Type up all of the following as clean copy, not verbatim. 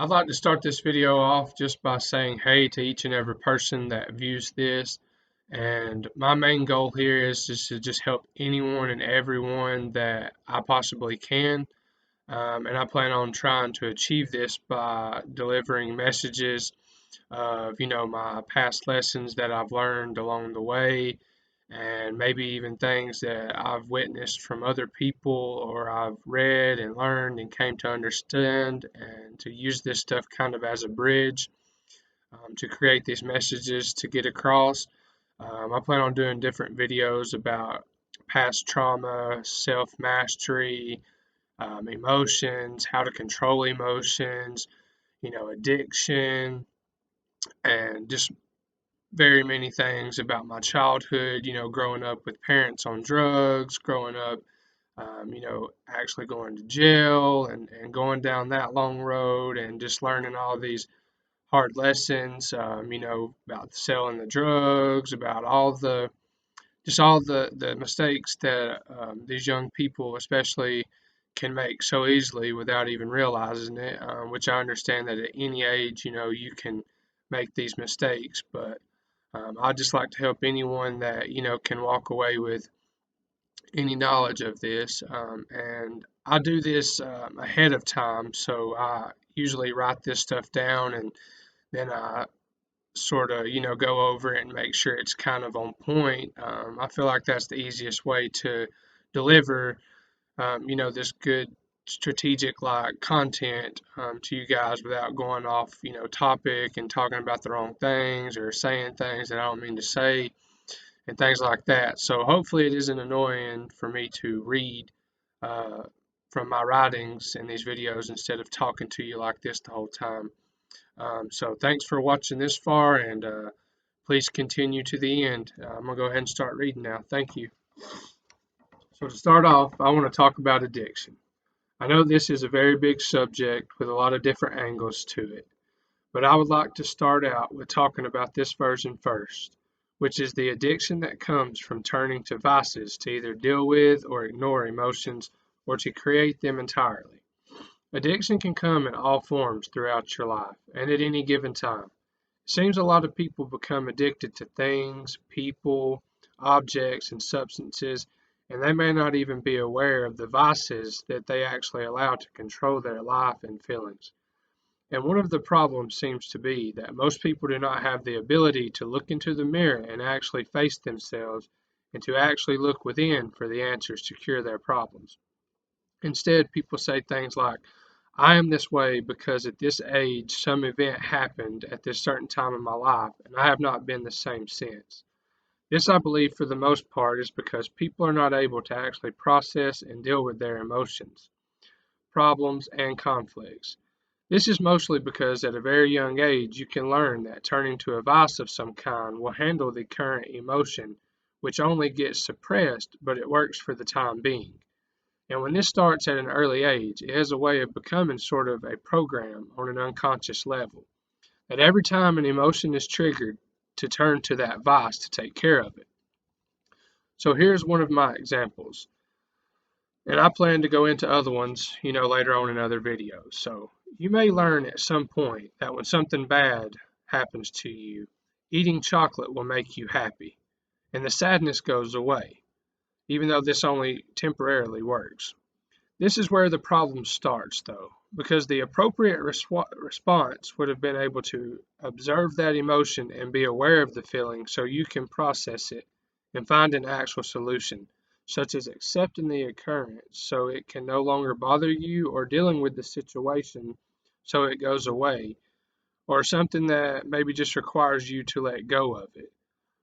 I'd like to start this video off just by saying hey to each and every person that views this. And my main goal here is just to help anyone and everyone that I possibly can. And I plan on trying to achieve this by delivering messages of, my past lessons that I've learned along the way, and maybe even things that I've witnessed from other people or I've read and learned and came to understand, and to use this stuff kind of as a bridge to create these messages to get across. I plan on doing different videos about past trauma, self mastery, emotions, how to control emotions, addiction, and just very many things about my childhood, growing up with parents on drugs, growing up, actually going to jail and going down that long road and just learning all these hard lessons, about selling the drugs, about all the mistakes that these young people especially can make so easily without even realizing it, which I understand that at any age, you can make these mistakes, but I'd just like to help anyone that can walk away with any knowledge of this. And I do this ahead of time, so I usually write this stuff down and then I sort of go over it and make sure it's kind of on point. I feel like that's the easiest way to deliver this good strategic like content to you guys without going off, topic and talking about the wrong things or saying things that I don't mean to say and things like that. So hopefully it isn't annoying for me to read uh, from my writings in these videos instead of talking to you like this the whole time. So thanks for watching this far, and please continue to the end. I'm going to go ahead and start reading now. Thank you. So to start off, I want to talk about addiction. I know this is a very big subject with a lot of different angles to it, but I would like to start out with talking about this version first, which is the addiction that comes from turning to vices to either deal with or ignore emotions or to create them entirely. Addiction can come in all forms throughout your life and at any given time. It seems a lot of people become addicted to things, people, objects, and substances, and they may not even be aware of the vices that they actually allow to control their life and feelings. And one of the problems seems to be that most people do not have the ability to look into the mirror and actually face themselves and to actually look within for the answers to cure their problems. Instead, people say things like, I am this way because at this age some event happened at this certain time in my life, and I have not been the same since. This, I believe, for the most part, is because people are not able to actually process and deal with their emotions, problems, and conflicts. This is mostly because at a very young age you can learn that turning to a vice of some kind will handle the current emotion, which only gets suppressed, but it works for the time being. And when this starts at an early age, it has a way of becoming sort of a program on an unconscious level. That every time an emotion is triggered, to turn to that vice to take care of it. So here's one of my examples. And I plan to go into other ones, later on in other videos. So you may learn at some point that when something bad happens to you, eating chocolate will make you happy, and the sadness goes away, even though this only temporarily works. This is where the problem starts, though, because the appropriate response would have been able to observe that emotion and be aware of the feeling so you can process it and find an actual solution, such as accepting the occurrence so it can no longer bother you, or dealing with the situation so it goes away, or something that maybe just requires you to let go of it.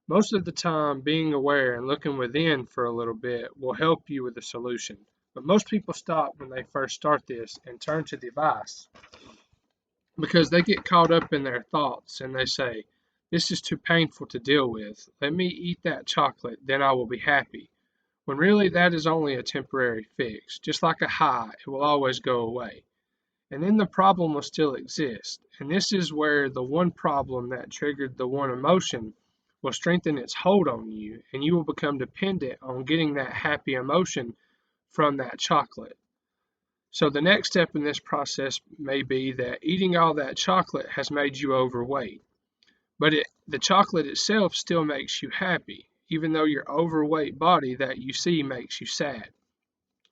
Most of the time, being aware and looking within for a little bit will help you with the solution. But most people stop when they first start this and turn to the vice because they get caught up in their thoughts and they say, this is too painful to deal with. Let me eat that chocolate, then I will be happy. When really that is only a temporary fix. Just like a high, it will always go away. And then the problem will still exist. And this is where the one problem that triggered the one emotion will strengthen its hold on you, and you will become dependent on getting that happy emotion from that chocolate. So the next step in this process may be that eating all that chocolate has made you overweight, but the chocolate itself still makes you happy, even though your overweight body that you see makes you sad.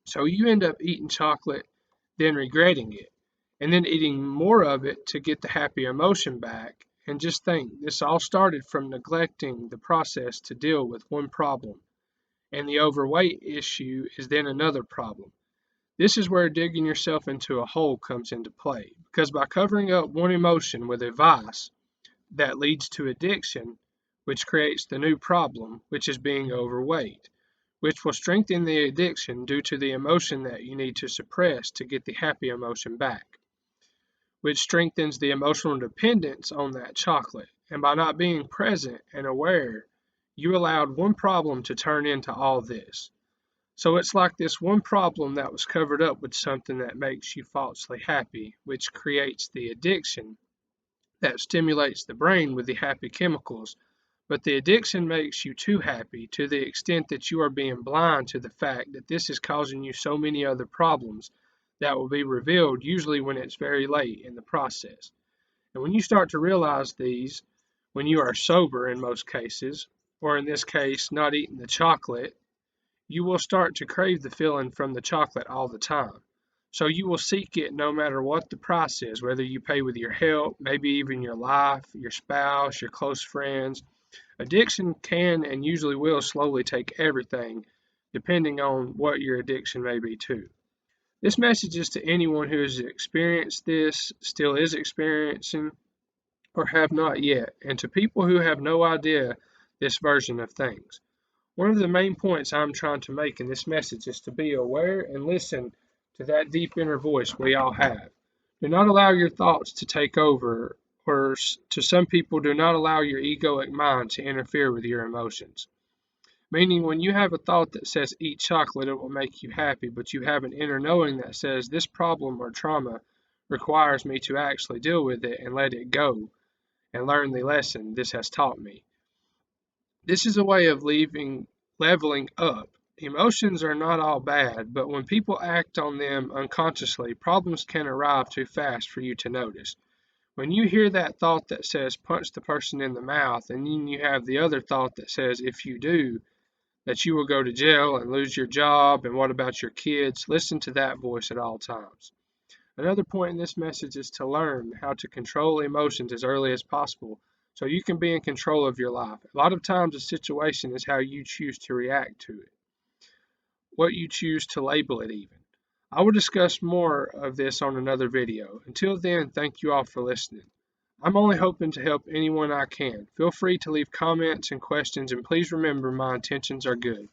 So you end up eating chocolate, then regretting it, and then eating more of it to get the happy emotion back. And just think, this all started from neglecting the process to deal with one problem, and the overweight issue is then another problem. This is where digging yourself into a hole comes into play, because by covering up one emotion with a vice, that leads to addiction, which creates the new problem, which is being overweight, which will strengthen the addiction due to the emotion that you need to suppress to get the happy emotion back, which strengthens the emotional dependence on that chocolate. And by not being present and aware, you allowed one problem to turn into all this. So it's like this one problem that was covered up with something that makes you falsely happy, which creates the addiction that stimulates the brain with the happy chemicals. But the addiction makes you too happy to the extent that you are being blind to the fact that this is causing you so many other problems that will be revealed usually when it's very late in the process. And when you start to realize these, when you are sober in most cases, or in this case, not eating the chocolate, you will start to crave the feeling from the chocolate all the time. So you will seek it no matter what the price is, whether you pay with your health, maybe even your life, your spouse, your close friends. Addiction can and usually will slowly take everything, depending on what your addiction may be too. This message is to anyone who has experienced this, still is experiencing, or have not yet, and to people who have no idea this version of things. One of the main points I'm trying to make in this message is to be aware and listen to that deep inner voice we all have. Do not allow your thoughts to take over, or to some people, do not allow your egoic mind to interfere with your emotions. Meaning, when you have a thought that says eat chocolate, it will make you happy, but you have an inner knowing that says this problem or trauma requires me to actually deal with it and let it go and learn the lesson this has taught me. This is a way of leveling up. Emotions are not all bad, but when people act on them unconsciously, problems can arrive too fast for you to notice. When you hear that thought that says punch the person in the mouth, and then you have the other thought that says if you do, that you will go to jail and lose your job, and what about your kids? Listen to that voice at all times. Another point in this message is to learn how to control emotions as early as possible so you can be in control of your life. A lot of times, a situation is how you choose to react to it, what you choose to label it, even. I will discuss more of this on another video. Until then, thank you all for listening. I'm only hoping to help anyone I can. Feel free to leave comments and questions, and please remember my intentions are good.